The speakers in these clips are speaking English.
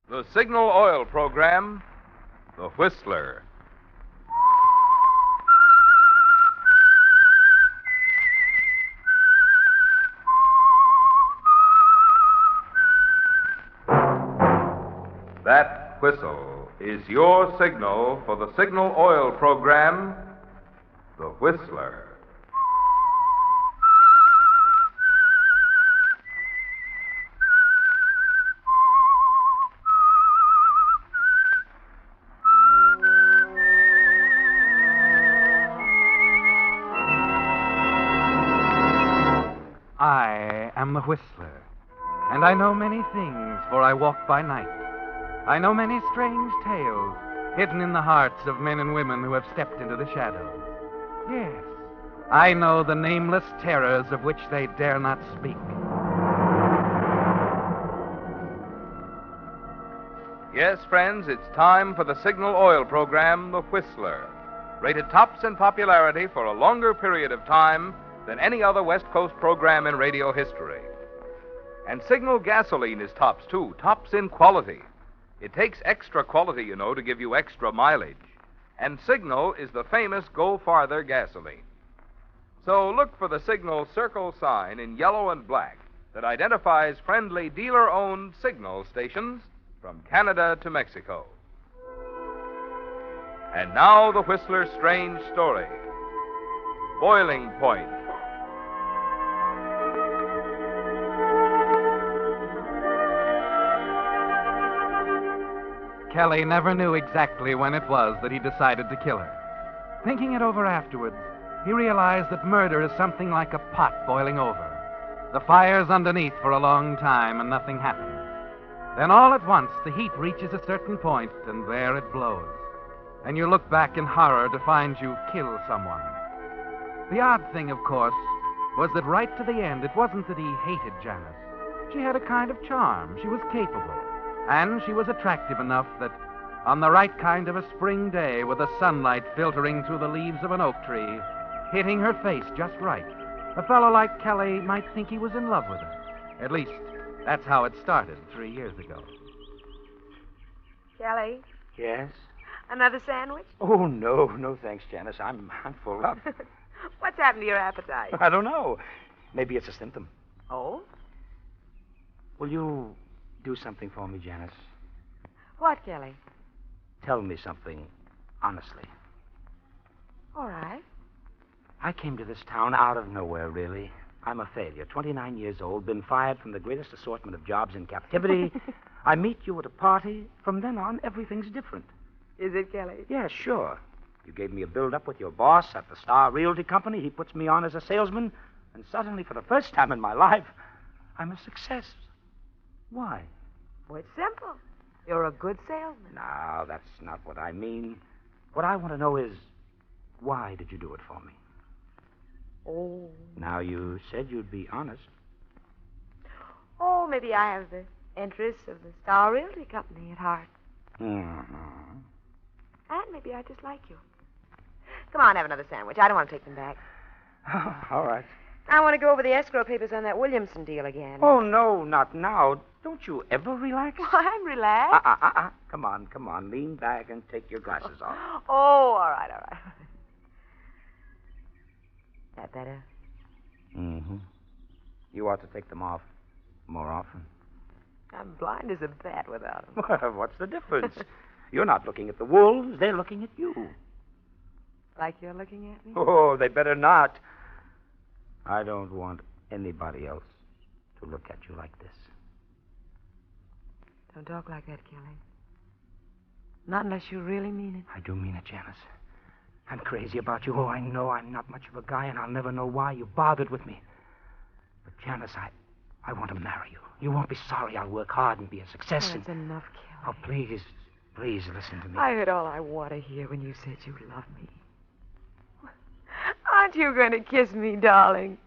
The Signal Oil program, The Whistler. That whistle is your signal for the Signal Oil program, The Whistler. I am the Whistler, and I know many things, for I walk by night. I know many strange tales hidden in the hearts of men and women who have stepped into the shadows. Yes, I know the nameless terrors of which they dare not speak. Yes, friends, it's time for the Signal Oil program, The Whistler. Rated tops in popularity for a longer period of time than any other West Coast program in radio history. And Signal gasoline is tops, too, tops in quality. It takes extra quality, you know, to give you extra mileage. And Signal is the famous Go Farther gasoline. So look for the Signal circle sign in yellow and black that identifies friendly dealer-owned Signal stations from Canada to Mexico. And now the Whistler's strange story. Boiling Point. Kelly never knew exactly when it was that he decided to kill her. Thinking it over afterwards, he realized that murder is something like a pot boiling over. The fire's underneath for a long time and nothing happens. Then all at once, the heat reaches a certain point, and there it blows. And you look back in horror to find you kill someone. The odd thing, of course, was that right to the end, it wasn't that he hated Janice. She had a kind of charm. She was capable. And she was attractive enough that on the right kind of a spring day, with the sunlight filtering through the leaves of an oak tree, hitting her face just right, a fellow like Kelly might think he was in love with her. At least, that's how it started 3 years ago. Kelly, Yes? another sandwich? Oh, no, thanks, Janice. I'm full up. What's happened to your appetite? I don't know. Maybe it's a symptom. Oh? Will you do something for me, Janice? What, Kelly? Tell me something honestly. All right. I came to this town out of nowhere, really. I'm a failure. 29 years old, been fired from the greatest assortment of jobs in captivity. I meet you at a party. From then on, everything's different. Is it, Kelly? Yeah, sure. You gave me a build-up with your boss at the Star Realty Company. He puts me on as a salesman. And suddenly, for the first time in my life, I'm a success. Why? Well, it's simple. You're a good salesman. No, that's not what I mean. What I want to know is, why did you do it for me? Oh. Now, you said you'd be honest. Oh, maybe I have the interests of the Star Realty Company at heart. Mm-hmm. And maybe I just like you. Come on, have another sandwich. I don't want to take them back. All right. I want to go over the escrow papers on that Williamson deal again. Oh, no, not now. Don't you ever relax? Well, I'm relaxed. Come on. Lean back and take your glasses off. Oh, all right. That better? Mm-hmm. You ought to take them off more often. I'm blind as a bat without them. What's the difference? You're not looking at the wolves. They're looking at you. Like you're looking at me? Oh, they better not. I don't want anybody else to look at you like this. Don't talk like that, Kelly. Not unless you really mean it. I do mean it, Janice. I'm crazy about you. Oh, I know I'm not much of a guy, and I'll never know why you bothered with me. But, Janice, I want to marry you. You won't be sorry. I'll work hard and be a success. That's enough, Kelly. Oh, please listen to me. I heard all I want to hear when you said you love me. Aren't you going to kiss me, darling?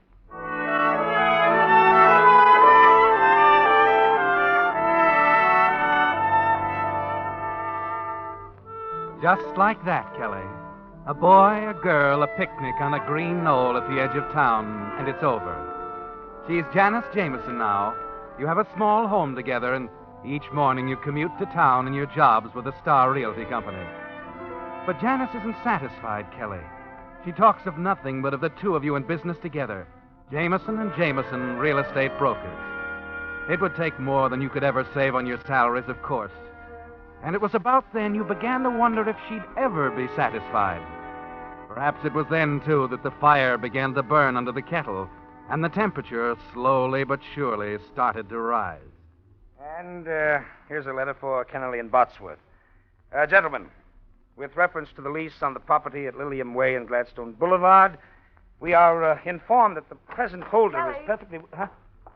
Just like that, Kelly. A boy, a girl, a picnic on a green knoll at the edge of town, and it's over. She's Janice Jameson now. You have a small home together, and Each morning you commute to town in your jobs with the Star Realty Company. But Janice isn't satisfied, Kelly. She talks of nothing but of the two of you in business together, Jameson and Jameson Real Estate Brokers. It would take more than you could ever save on your salaries, of course. And it was about then you began to wonder if she'd ever be satisfied. Perhaps it was then, too, that the fire began to burn under the kettle, and the temperature slowly but surely started to rise. And here's a letter for Kennelly and Botsworth. Gentlemen, with reference to the lease on the property at Lilium Way and Gladstone Boulevard, we are informed that the present holder is Kelly? perfectly... Huh?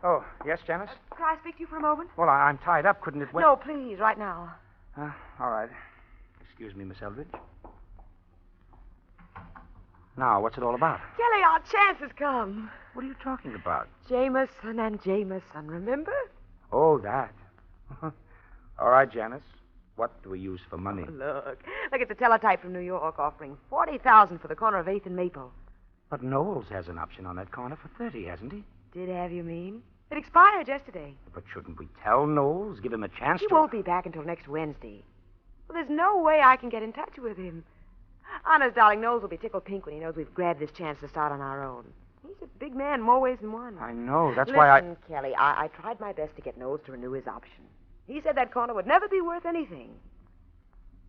Oh, yes, Janice? Can I speak to you for a moment? Well, I'm tied up. Couldn't it wait? No, please, right now. All right. Excuse me, Miss Eldridge. Now, what's it all about? Kelly, our chance has come. What are you talking about? Jameson and Jameson, remember? Oh, that. All right, Janice. What do we use for money? Look, it's a teletype from New York offering $40,000 for the corner of 8th and Maple. But Knowles has an option on that corner for $30,000, hasn't he? Did have, you mean? It expired yesterday. But shouldn't we tell Knowles, give him a chance He to... won't be back until next Wednesday. Well, there's no way I can get in touch with him. Honest, darling, Knowles will be tickled pink when he knows we've grabbed this chance to start on our own. He's a big man, more ways than one. I know. That's Listen, why I... Listen, Kelly, I tried my best to get Knowles to renew his option. He said that corner would never be worth anything.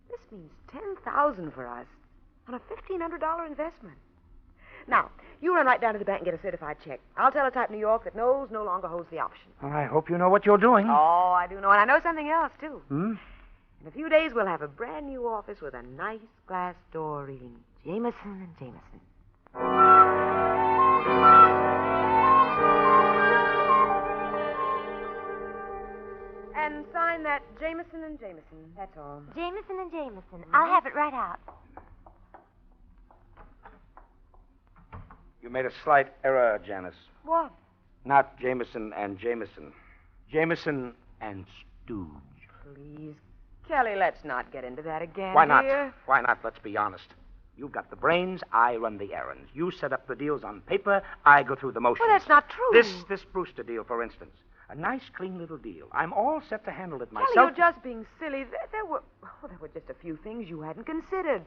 This means $10,000 for us on a $1,500 investment. Now, you run right down to the bank and get a certified check. I'll teletype New York that Knowles no longer holds the option. Well, I hope you know what you're doing. Oh, I do know, and I know something else, too. Hmm? In a few days, we'll have a brand new office with a nice glass door reading Jameson and Jameson. And sign that Jameson and Jameson. That's all. Jameson and Jameson. I'll have it right out. You made a slight error, Janice. What? Not Jameson and Jameson. Jameson and Stooge. Please, Kelly, let's not get into that again. Why not? Dear. Why not? Let's be honest. You've got the brains, I run the errands. You set up the deals on paper, I go through the motions. Well, that's not true. This Brewster deal, for instance. A nice, clean little deal. I'm all set to handle it myself. Kelly, you're just being silly. There were just a few things you hadn't considered.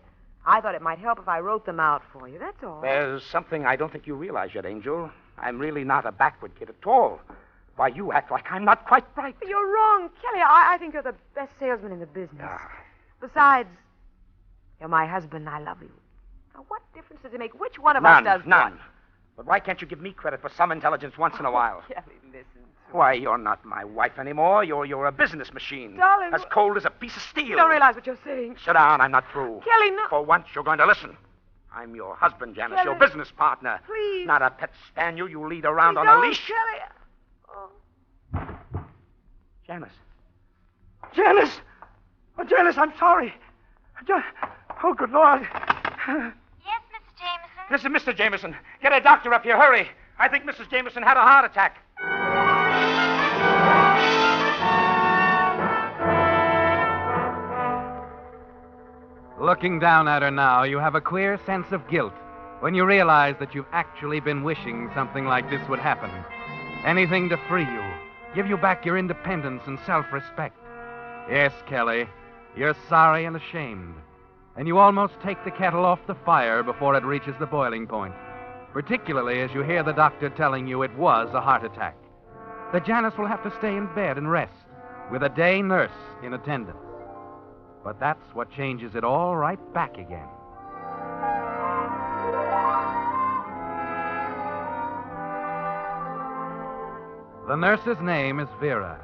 I thought it might help if I wrote them out for you, that's all. There's something I don't think you realize yet, Angel. I'm really not a backward kid at all. Why, you act like I'm not quite bright. You're wrong, Kelly. I think you're the best salesman in the business. Ah. Besides, you're my husband and I love you. Now, what difference does it make which one of None, us does none. what? But why can't you give me credit for some intelligence once in a while? Kelly, listen. Why, you're not my wife anymore. You're a business machine. Darling, As cold as a piece of steel. You don't realize what you're saying. Sit down. I'm not through. Kelly, no. For once, you're going to listen. I'm your husband, Janice, Kelly. your business partner. Please. Not a pet spaniel you lead around Please on don't, a leash. Kelly. Oh. Janice. Janice! Oh, Janice, I'm sorry. Oh, good Lord. Yes, Mr. Jameson? This is Mr. Jameson. Get a doctor up here. Hurry. I think Mrs. Jameson had a heart attack. Looking down at her now, you have a queer sense of guilt when you realize that you've actually been wishing something like this would happen. Anything to free you, give you back your independence and self-respect. Yes, Kelly, you're sorry and ashamed. And you almost take the kettle off the fire before it reaches the boiling point, particularly as you hear the doctor telling you it was a heart attack. That Janice will have to stay in bed and rest, with a day nurse in attendance. But that's what changes it all right back again. The nurse's name is Vera,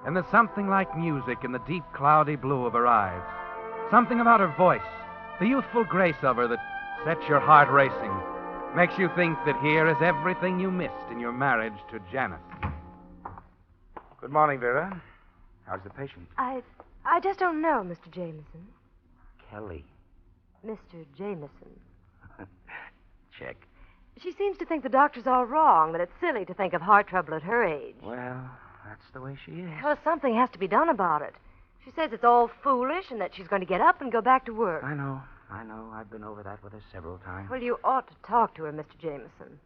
and there's something like music in the deep, cloudy blue of her eyes. Something about her voice, the youthful grace of her that sets your heart racing, makes you think that here is everything you missed in your marriage to Janice. Good morning, Vera. How's the patient? I just don't know, Mr. Jameson. Kelly. Mr. Jameson. Check. She seems to think the doctor's all wrong, that it's silly to think of heart trouble at her age. Well, that's the way she is. Well, something has to be done about it. She says it's all foolish and that she's going to get up and go back to work. I know. I've been over that with her several times. Well, you ought to talk to her, Mr. Jameson.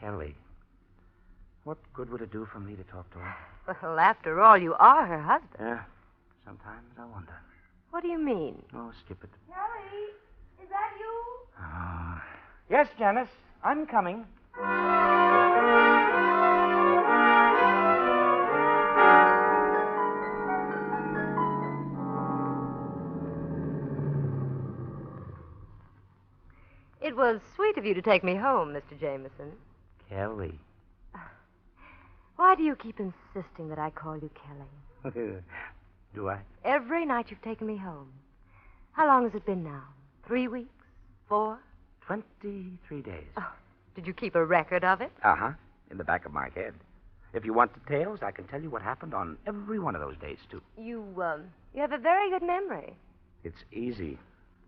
Kelly. What good would it do for me to talk to her? Well, after all, you are her husband. Yeah, sometimes I wonder. What do you mean? Oh, skip it. Kelly, is that you? Oh. Yes, Janice, I'm coming. It was sweet of you to take me home, Mr. Jameson. Kelly. Why do you keep insisting that I call you Kelly? Do I? Every night you've taken me home. How long has it been now? 3 weeks? 4? 23 days. Oh, did you keep a record of it? Uh-huh. In the back of my head. If you want details, I can tell you what happened on every one of those days, too. You have a very good memory. It's easy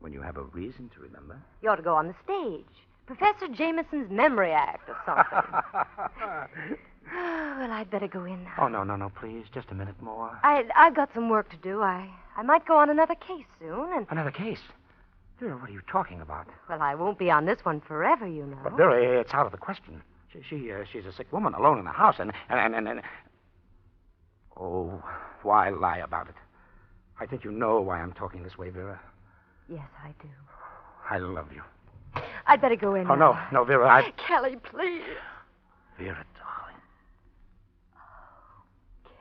when you have a reason to remember. You ought to go on the stage. Professor Jameson's Memory Act or something. Well, I'd better go in now. Oh, no, please. Just a minute more. I've got some work to do. I might go on another case soon, and... Another case? Vera, what are you talking about? Well, I won't be on this one forever, you know. But, Vera, it's out of the question. She's a sick woman alone in the house, and... Oh, why lie about it? I think you know why I'm talking this way, Vera. Yes, I do. I love you. I'd better go in Oh, now. no, Vera, Kelly, please. Vera, darling.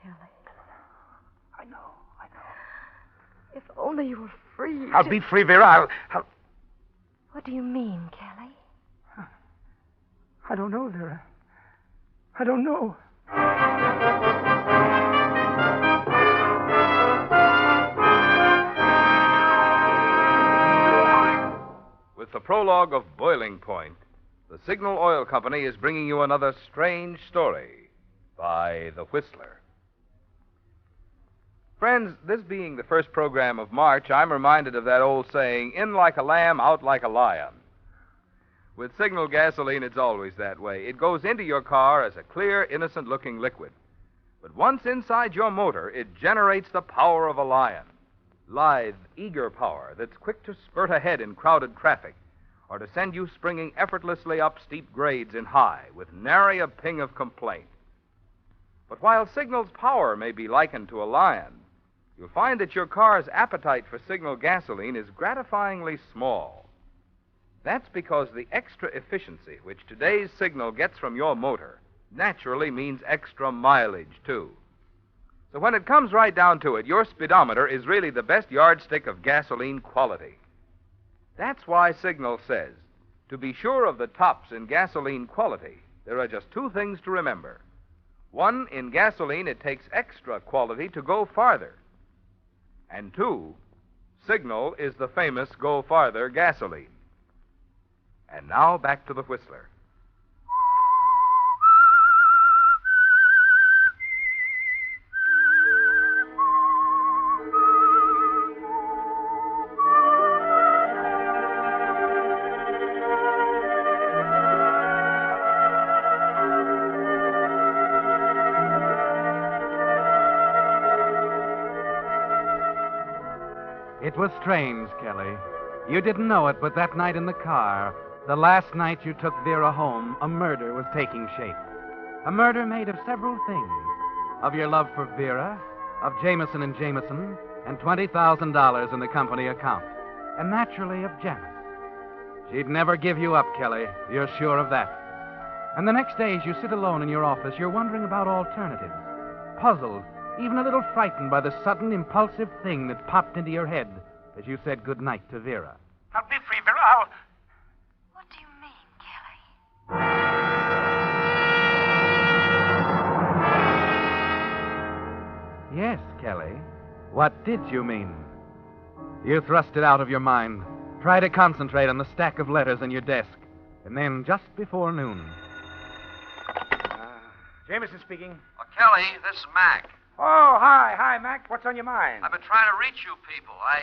Kelly. I know. If only you were free. I'll be free, Vera. I'll... What do you mean, Kelly? I don't know, Vera. I don't know. With the prologue of Boiling Point, the Signal Oil Company is bringing you another strange story by The Whistler. Friends, this being the first program of March, I'm reminded of that old saying, in like a lamb, out like a lion. With Signal gasoline, it's always that way. It goes into your car as a clear, innocent-looking liquid. But once inside your motor, it generates the power of a lion. Lithe, eager power that's quick to spurt ahead in crowded traffic or to send you springing effortlessly up steep grades in high with nary a ping of complaint. But while Signal's power may be likened to a lion, you'll find that your car's appetite for Signal gasoline is gratifyingly small. That's because the extra efficiency which today's Signal gets from your motor naturally means extra mileage, too. So when it comes right down to it, your speedometer is really the best yardstick of gasoline quality. That's why Signal says, to be sure of the tops in gasoline quality, there are just two things to remember. One, in gasoline, it takes extra quality to go farther. And two, Signal is the famous Go Farther gasoline. And now back to the Whistler. It was strange, Kelly. You didn't know it, but that night in the car, the last night you took Vera home, a murder was taking shape. A murder made of several things. Of your love for Vera, of Jameson and Jameson, and $20,000 in the company account. And naturally of Janice. She'd never give you up, Kelly. You're sure of that. And the next day, as you sit alone in your office, you're wondering about alternatives. Puzzled, even a little frightened by the sudden, impulsive thing that popped into your head as you said goodnight to Vera. I'll be free, Vera. What do you mean, Kelly? Yes, Kelly. What did you mean? You thrust it out of your mind. Try to concentrate on the stack of letters in your desk. And then, just before noon... Jameson speaking. Well, Kelly, this is Mac. Oh, hi, Mac. What's on your mind? I've been trying to reach you people. I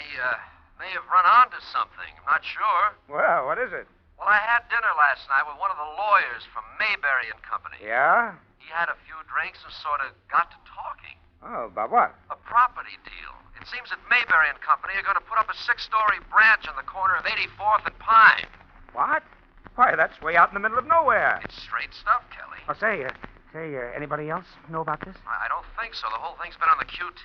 may have run onto something. I'm not sure. Well, what is it? Well, I had dinner last night with one of the lawyers from Mayberry and Company. Yeah? He had a few drinks and sort of got to talking. Oh, about what? A property deal. It seems that Mayberry and Company are going to put up a 6-story branch on the corner of 84th and Pine. What? Why, that's way out in the middle of nowhere. It's straight stuff, Kelly. Oh, say, Say, anybody else know about this? I don't think so. The whole thing's been on the QT.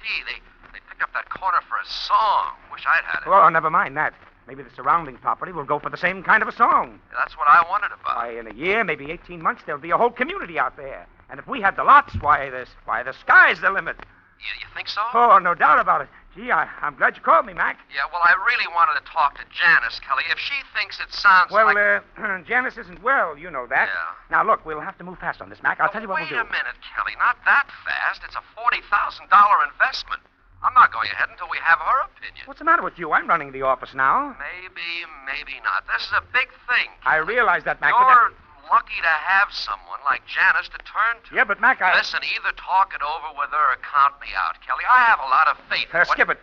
They picked up that corner for a song. Wish I'd had it. Well, never mind that. Maybe the surrounding property will go for the same kind of a song. That's what I wondered about. Why, in a year, maybe 18 months, there'll be a whole community out there. And if we had the lots, why, the sky's the limit. You think so? Oh, no doubt about it. Gee, I'm glad you called me, Mac. Yeah, well, I really wanted to talk to Janice, Kelly. If she thinks it sounds Well, like... Janice isn't well, you know that. Yeah. Now, look, we'll have to move fast on this, Mac. I'll tell you what we'll do. Wait a minute, Kelly. Not that fast. It's a $40,000 investment. I'm not going ahead until we have her opinion. What's the matter with you? I'm running the office now. Maybe not. This is a big thing. I realize that, Mac. You're lucky to have someone like Janice to turn to. Yeah, but, Mac, Listen, either talk it over with her or count me out, Kelly. I have a lot of faith in Skip it.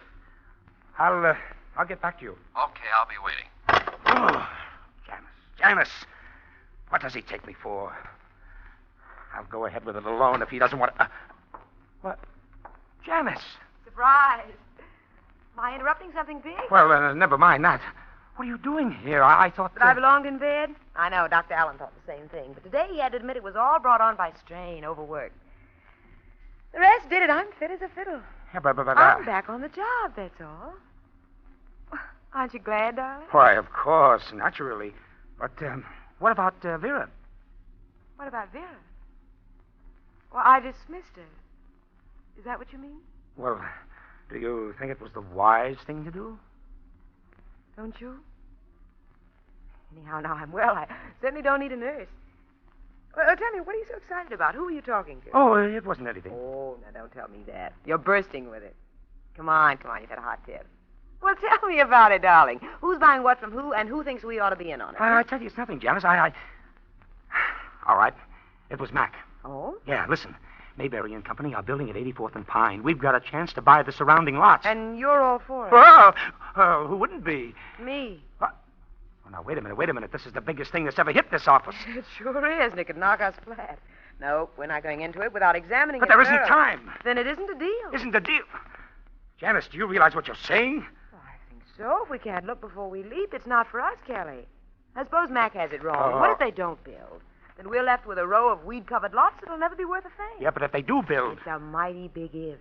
I'll get back to you. Okay, I'll be waiting. Oh, Janice. What does he take me for? I'll go ahead with it alone if he doesn't want to... What? Janice. Surprise. Am I interrupting something big? Well, never mind that. What are you doing here? I thought That I belonged in bed? I know, Dr. Allen thought the same thing. But today he had to admit it was all brought on by strain, overwork. The rest did it. I'm fit as a fiddle. Yeah, but I'm back on the job, that's all. Aren't you glad, darling? Why, of course, naturally. But, what about Vera? What about Vera? Well, I dismissed her. Is that what you mean? Well, do you think it was the wise thing to do? Don't you? Anyhow, now I'm well. I certainly don't need a nurse. Well, tell me, what are you so excited about? Who are you talking to? Oh, it wasn't anything. Oh, now don't tell me that. You're bursting with it. Come on, you've had a hot tip. Well, tell me about it, darling. Who's buying what from who, and who thinks we ought to be in on it? I tell you, it's nothing, Janice. All right. It was Mac. Oh? Yeah, listen. Mayberry and Company are building at 84th and Pine. We've got a chance to buy the surrounding lots. And you're all for it? Well, who wouldn't be? Me. What? Oh, now, wait a minute. This is the biggest thing that's ever hit this office. It sure is, and it could knock us flat. No, we're not going into it without examining But it there isn't thoroughly. time. Then it isn't a deal. Isn't a deal. Janice, do you realize what you're saying? I think so. If we can't look before we leap, it's not for us, Kelly. I suppose Mac has it wrong. Oh. What if they don't build? Then we're left with a row of weed-covered lots that'll never be worth a thing. Yeah, but if they do build... It's a mighty big if.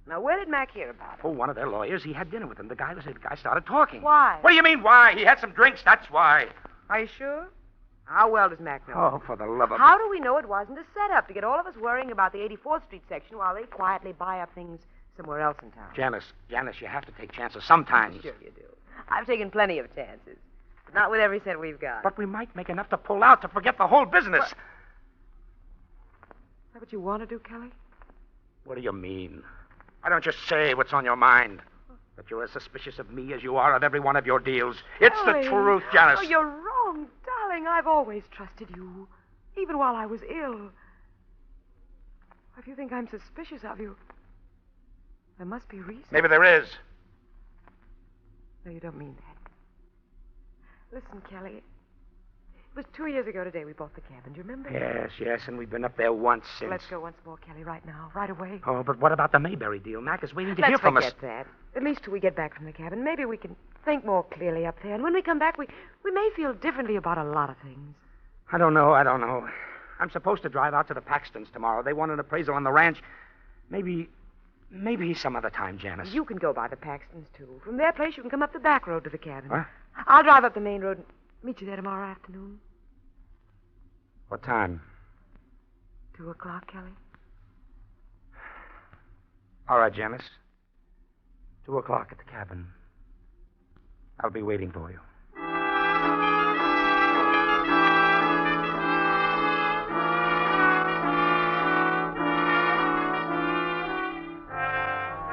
Now, where did Mac hear about it? Oh, one of their lawyers. He had dinner with them. The guy started talking. Why? What do you mean, why? He had some drinks, that's why. Are you sure? How well does Mac know? Oh, for the love of... How do we know it wasn't a setup to get all of us worrying about the 84th Street section while they quietly buy up things somewhere else in town? Janice, you have to take chances sometimes. Sure you do. I've taken plenty of chances. But not with every cent we've got. But we might make enough to pull out to forget the whole business. Is that what you want to do, Kelly? What do you mean? Why don't you say what's on your mind? That you're as suspicious of me as you are of every one of your deals. It's the truth, Janice. Oh, you're wrong, darling. I've always trusted you, even while I was ill. If you think I'm suspicious of you, there must be reason. Maybe there is. No, you don't mean that. Listen, Kelly. It was 2 years ago today we bought the cabin. Do you remember? Yes, and we've been up there once since. Let's go once more, Kelly, right now, right away. Oh, but what about the Mayberry deal? Mac is waiting to hear from us. Let's forget that. At least till we get back from the cabin. Maybe we can think more clearly up there. And when we come back, we may feel differently about a lot of things. I don't know. I'm supposed to drive out to the Paxtons tomorrow. They want an appraisal on the ranch. Maybe some other time, Janice. You can go by the Paxtons, too. From their place, you can come up the back road to the cabin. What? I'll drive up the main road and meet you there tomorrow afternoon. What time? 2 o'clock, Kelly. All right, Janice. 2 o'clock at the cabin. I'll be waiting for you.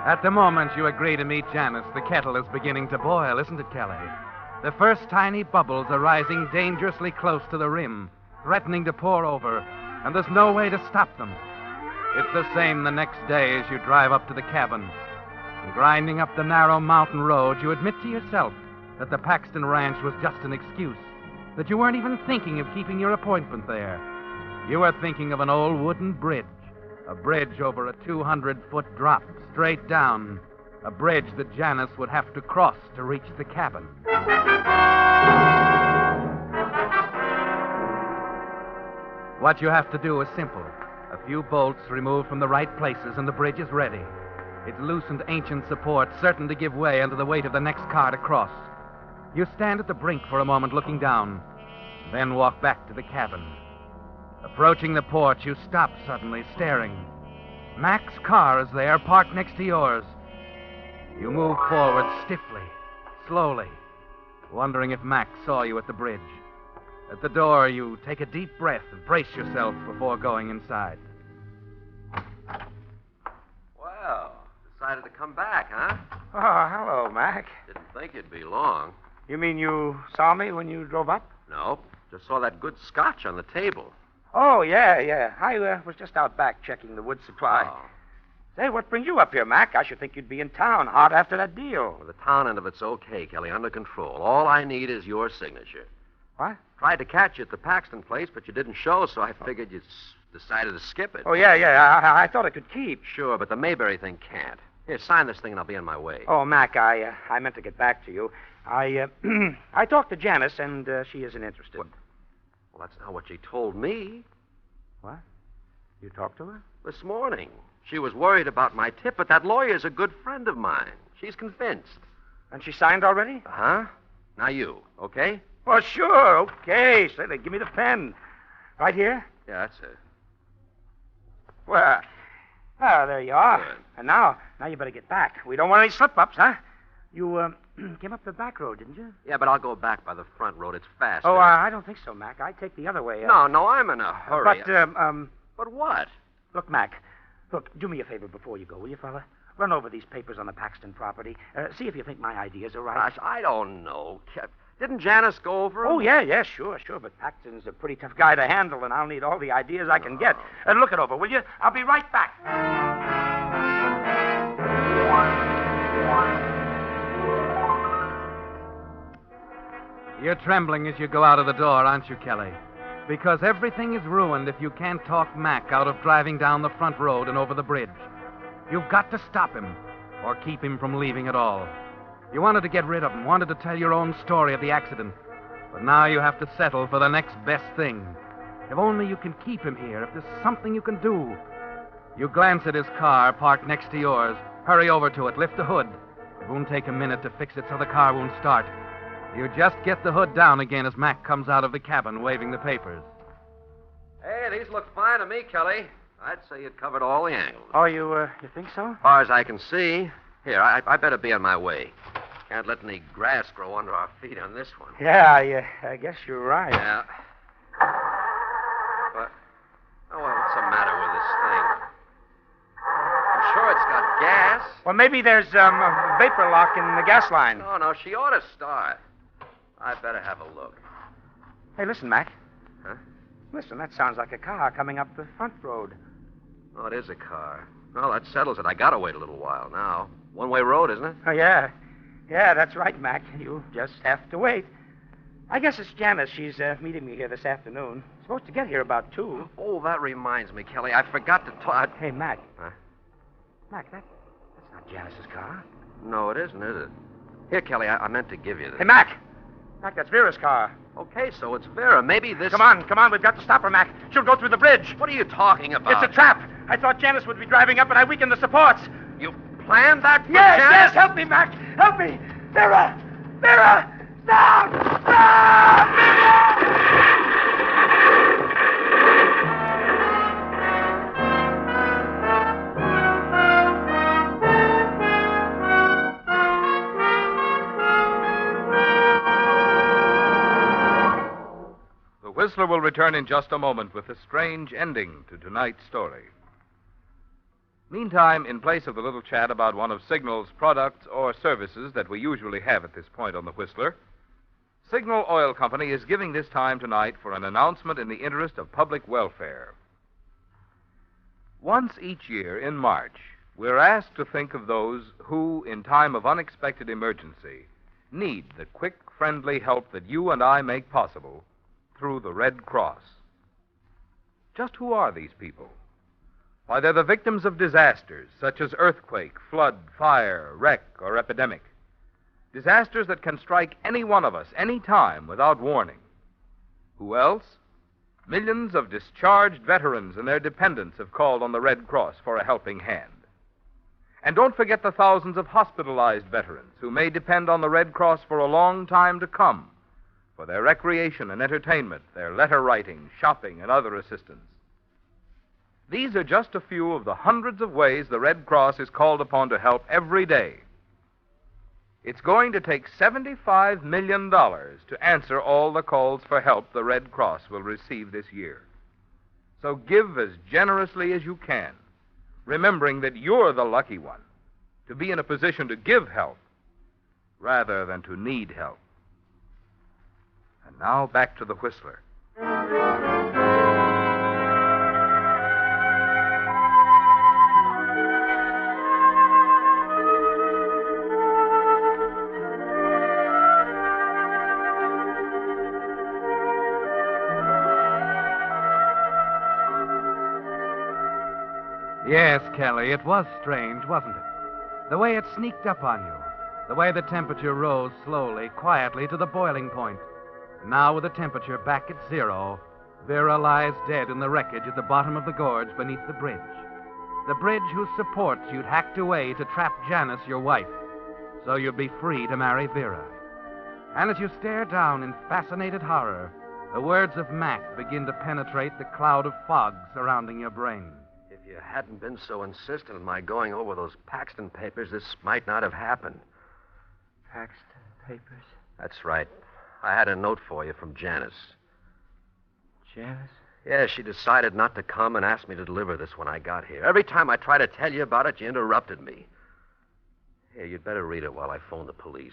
At the moment you agree to meet Janice, the kettle is beginning to boil, isn't it, Kelly? The first tiny bubbles are rising dangerously close to the rim, threatening to pour over, and there's no way to stop them. It's the same the next day as you drive up to the cabin. And grinding up the narrow mountain road, you admit to yourself that the Paxton Ranch was just an excuse, that you weren't even thinking of keeping your appointment there. You were thinking of an old wooden bridge, a bridge over a 200-foot drop straight down, a bridge that Janice would have to cross to reach the cabin. What you have to do is simple. A few bolts removed from the right places, and the bridge is ready. Its loosened ancient support certain to give way under the weight of the next car to cross. You stand at the brink for a moment looking down, then walk back to the cabin. Approaching the porch, you stop suddenly, staring. Mac's car is there, parked next to yours. You move forward stiffly, slowly, wondering if Mac saw you at the bridge. At the door, you take a deep breath and brace yourself before going inside. Well, decided to come back, huh? Oh, hello, Mac. Didn't think it'd be long. You mean you saw me when you drove up? No, just saw that good scotch on the table. Oh, yeah. I was just out back checking the wood supply. Oh. Say, what brings you up here, Mac? I should think you'd be in town hot after that deal. Well, the town end of it's okay, Kelly, under control. All I need is your signature. What? Tried to catch you at the Paxton place, but you didn't show, so I figured you decided to skip it. Oh, yeah. I thought I could keep. Sure, but the Mayberry thing can't. Here, sign this thing and I'll be on my way. Oh, Mac, I meant to get back to you. I talked to Janice, and she isn't interested. What? Well, that's not what she told me. What? You talked to her? This morning. She was worried about my tip, but that lawyer's a good friend of mine. She's convinced. And she signed already? Uh-huh. Now you, okay? Oh, sure. Okay. Say, give me the pen. Right here? Yeah, that's it. Well, there you are. Good. And now you better get back. We don't want any slip-ups, huh? You came up the back road, didn't you? Yeah, but I'll go back by the front road. It's faster. Oh, I don't think so, Mac. I take the other way. No, I'm in a hurry. But what? Look, Mac. Look, do me a favor before you go, will you, fella? Run over these papers on the Paxton property. See if you think my ideas are right. Gosh, I don't know. Didn't Janice go over 'em? Oh, yeah, sure. But Paxton's a pretty tough guy to handle, and I'll need all the ideas I can get. Look it over, will you? I'll be right back. You're trembling as you go out of the door, aren't you, Kelly? Because everything is ruined if you can't talk Mac out of driving down the front road and over the bridge. You've got to stop him, or keep him from leaving at all. You wanted to get rid of him, wanted to tell your own story of the accident. But now you have to settle for the next best thing. If only you can keep him here, if there's something you can do. You glance at his car, parked next to yours. Hurry over to it, lift the hood. It won't take a minute to fix it so the car won't start. You just get the hood down again as Mac comes out of the cabin waving the papers. Hey, these look fine to me, Kelly. I'd say you'd covered all the angles. Oh, you think so? As far as I can see. Here, I better be on my way. Can't let any grass grow under our feet on this one. Yeah, I guess you're right. Yeah. But, what's the matter with this thing? I'm sure it's got gas. Well, maybe there's a vapor lock in the gas line. No, she ought to start. I better have a look. Hey, listen, Mac. Huh? Listen, that sounds like a car coming up the front road. Oh, it is a car. Well, that settles it. I gotta wait a little while now. One-way road, isn't it? Oh, yeah. Yeah, that's right, Mac. You just have to wait. I guess it's Janice. She's meeting me here this afternoon. Supposed to get here about 2. Oh, that reminds me, Kelly. I forgot to talk. Hey, Mac. Huh? Mac, that's not Janice's car. No, it isn't, is it? Here, Kelly, I meant to give you this. Hey, Mac. Mac, that's Vera's car. Okay, so it's Vera. Maybe this... Come on. We've got to stop her, Mac. She'll go through the bridge. What are you talking about? It's a trap. I thought Janice would be driving up, and I weakened the supports. You planned that for Yes, Janice? yes. Help me, Mac. Help me. Vera! Stop! The Whistler will return in just a moment with a strange ending to tonight's story. Meantime, in place of the little chat about one of Signal's products or services that we usually have at this point on the Whistler, Signal Oil Company is giving this time tonight for an announcement in the interest of public welfare. Once each year in March, we're asked to think of those who, in time of unexpected emergency, need the quick, friendly help that you and I make possible through the Red Cross. Just who are these people? Why, they're the victims of disasters such as earthquake, flood, fire, wreck, or epidemic. Disasters that can strike any one of us any time without warning. Who else? Millions of discharged veterans and their dependents have called on the Red Cross for a helping hand. And don't forget the thousands of hospitalized veterans who may depend on the Red Cross for a long time to come for their recreation and entertainment, their letter writing, shopping, and other assistance. These are just a few of the hundreds of ways the Red Cross is called upon to help every day. It's going to take $75 million to answer all the calls for help the Red Cross will receive this year. So give as generously as you can, remembering that you're the lucky one to be in a position to give help rather than to need help. And now back to the Whistler. Yes, Kelly, it was strange, wasn't it? The way it sneaked up on you. The way the temperature rose slowly, quietly to the boiling point. Now, with the temperature back at zero, Vera lies dead in the wreckage at the bottom of the gorge beneath the bridge. The bridge whose supports you'd hacked away to trap Janice, your wife, so you'd be free to marry Vera. And as you stare down in fascinated horror, the words of Mac begin to penetrate the cloud of fog surrounding your brain. If you hadn't been so insistent on my going over those Paxton papers, this might not have happened. Paxton papers? That's right. I had a note for you from Janice. Janice? Yeah, she decided not to come and asked me to deliver this when I got here. Every time I tried to tell you about it, you interrupted me. Here, you'd better read it while I phone the police.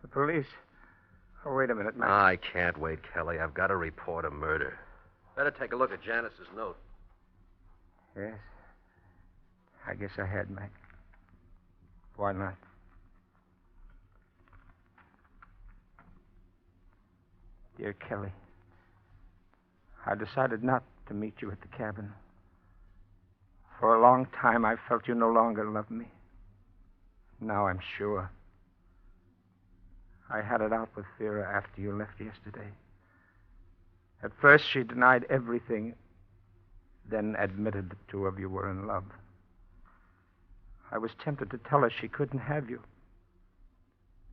The police? Oh, wait a minute, Mac. I can't wait, Kelly. I've got to report a murder. Better take a look at Janice's note. Yes. I guess I had, Mac. Why not? Dear Kelly, I decided not to meet you at the cabin. For a long time, I felt you no longer loved me. Now I'm sure. I had it out with Vera after you left yesterday. At first, she denied everything, then admitted the two of you were in love. I was tempted to tell her she couldn't have you.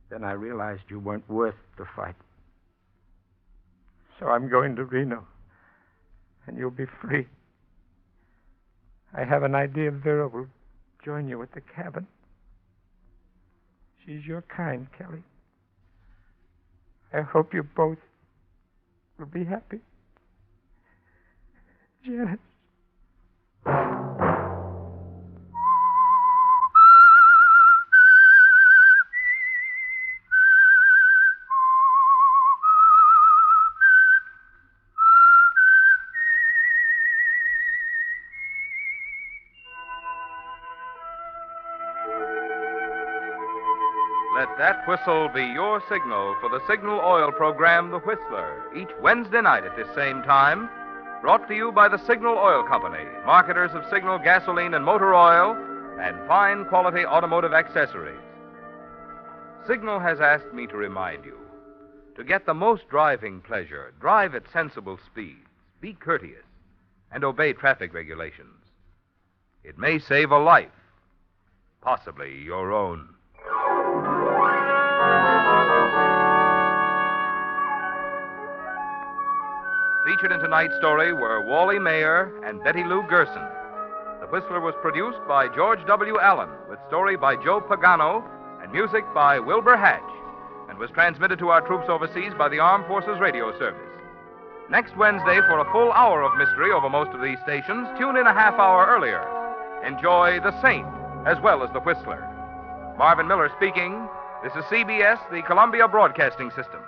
Then I realized you weren't worth the fight. So I'm going to Reno, and you'll be free. I have an idea Vera will join you at the cabin. She's your kind, Kelly. I hope you both will be happy. Janice. Let that whistle be your signal for the Signal Oil program, The Whistler, each Wednesday night at this same time, brought to you by the Signal Oil Company, marketers of Signal gasoline and motor oil and fine quality automotive accessories. Signal has asked me to remind you, to get the most driving pleasure, drive at sensible speeds, be courteous, and obey traffic regulations. It may save a life, possibly your own. Featured in tonight's story were Wally Mayer and Betty Lou Gerson. The Whistler was produced by George W. Allen, with story by Joe Pagano and music by Wilbur Hatch, and was transmitted to our troops overseas by the Armed Forces Radio Service. Next Wednesday, for a full hour of mystery over most of these stations, tune in a half hour earlier. Enjoy The Saint as well as The Whistler. Marvin Miller speaking. This is CBS, the Columbia Broadcasting System.